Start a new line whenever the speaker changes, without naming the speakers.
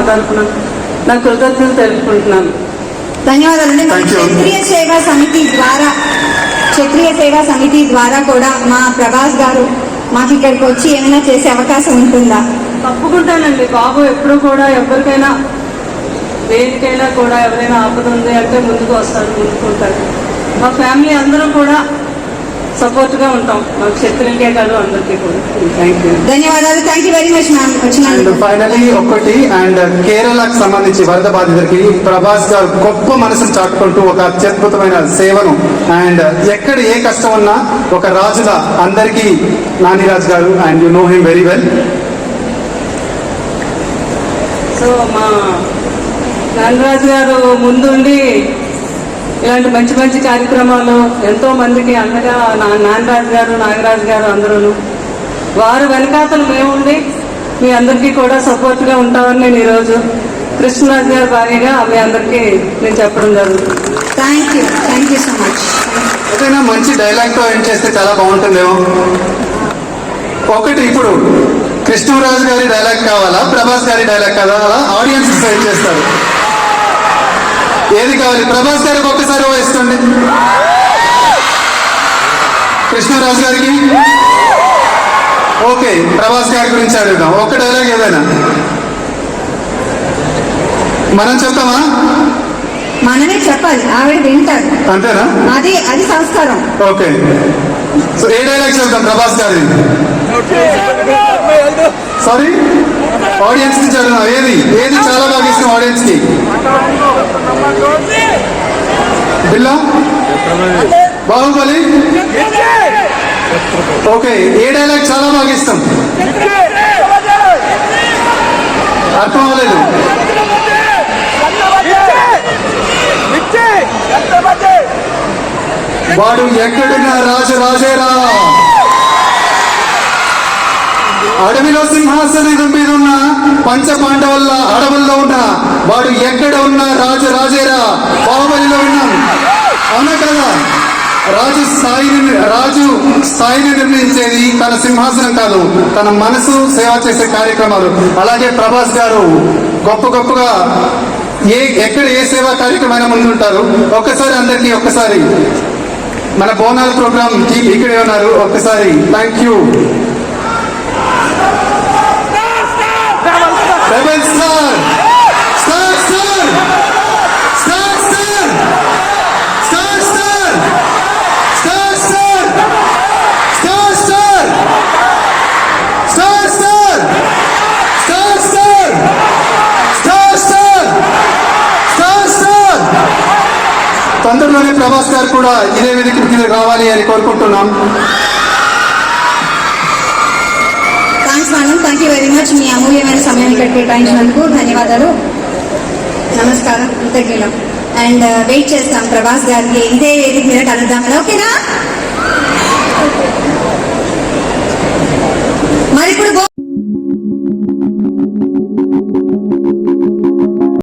తరఫున నా కృతజ్ఞతలు తెలుపుకుంటున్నాను.
ధన్యవాదాలండి. క్షత్రియ సేవా సమితి ద్వారా కూడా మా ప్రభాస్ గారు మాకు ఇక్కడికి వచ్చి ఏమైనా చేసే అవకాశం ఉంటుందా?
తప్పుకుంటానండి బాబు. ఎప్పుడు కూడా ఎవరికైనా దేనికైనా కూడా ఎవరైనా ఆపద ఉంది అంటే ముందుకు వస్తారు, ముందుకుంటారు. మా ఫ్యామిలీ అందరూ కూడా సపోర్ట్గా ఉంటాం, మా క్షత్రియులకే కాదు అందరికీ కూడా.
ధన్యవాదాలు. Thank you very much ma'am.
And finally ఒకటి, అండ్ కేరళకు సంబంధించి వరద బాధితులకి ప్రభాస్ గారు గొప్ప మనసును చాటుకుంటూ ఒక అత్యద్భుతమైన సేవను, అండ్ ఎక్కడ ఏ కష్టం ఉన్నా ఒక రాజుగా అందరికీ నానిరాజ్ గారు, and you know him very well.
So మా నానిరాజ్ గారు ముందుండి ఇలాంటి మంచి మంచి కార్యక్రమాలు ఎంతో మందికి అండగా నానిరాజ్ గారు, నాగరాజు గారు అందరూ వారు వెనకాతలు మేముండి మీ అందరికీ కూడా సపోర్ట్గా ఉంటామని నేను ఈరోజు కృష్ణరాజు గారి భార్యగా మీ అందరికీ నేను చెప్పడం జరుగుతుంది.
Thank you so much.
ఏదైనా మంచి డైలాగ్తో ఏం చేస్తే చాలా బాగుంటుందేమో. ఒకటి, ఇప్పుడు కృష్ణరాజు గారి డైలాగ్ కావాలా, ప్రభాస్ గారి డైలాగ్ కావాలా, ఆడియన్స్ డిసైడ్ చేస్తారు. ఏది కావాలి? ప్రభాస్ గారికి ఒక్కసారి ఇస్తుంది, కృష్ణరాజు గారికి. ఓకే, ప్రభాస్ గారి గురించి అడుగుదాం. ఒక్క డైలాగ్ ఏదైనా మనం చెప్తామా?
మనమే చెప్పాలి, ఆవిడ వింటారు.
అంతేనా?
అది సంస్కారం.
ఓకే, సో ఏ డైలాగ్ చెప్తాం ప్రభాస్ గారి? సారీ, ఆడియన్స్ నుంచి అడుగుదాం. ఏది చాలా బాగా ఇష్టం ఆడియన్స్ కి? బిల్లా, బాహుబలి. ఓకే, ఏ డైలాగ్ చాలా బాగా ఇష్టం? అర్థం అవ్వలేదు. వాడు ఎక్కడున్నా రాజు రాజేరా, అడవిలో సింహాసనం మీద ఉన్న పంచ పాండవుల అడవుల్లో ఉన్న వాడు ఎక్కడ ఉన్నా రాజు రాజేరా. బాహుబలిలో ఉన్నాం, అవునా కదా? రాజు స్థాయిని నిర్ణయించేది తన సింహాసనం కాదు, తన మనసు సేవ చేసే కార్యక్రమాలు. అలాగే ప్రభాస్ గారు గొప్పగా ఎక్కడ ఏ సేవా కార్యక్రమం ముందుంటారు. ఒక్కసారి అందరికీ ఒక్కసారి మన బోనాల ప్రోగ్రామ్ టీం ఇక్కడే ఉన్నారు. ఒక్కసారి థ్యాంక్ యూ. తొందరలోనే ప్రభాస్ గారు కూడా ఇదే వేదికకి రావాలి అని కోరుకుంటున్నాం.
Thanks madam, thank you very much. మీ అమూల్యమైన సమయం ఇక్కడ కేటాయించినందుకు ధన్యవాదాలు. నమస్కారం, కృతజ్ఞతలు. అండ్ వెయిట్ చేస్తాం ప్రభాస్ గారికి ఇదే వేదిక మీద కలుద్దాం. ఓకేనా? మరి ఇప్పుడు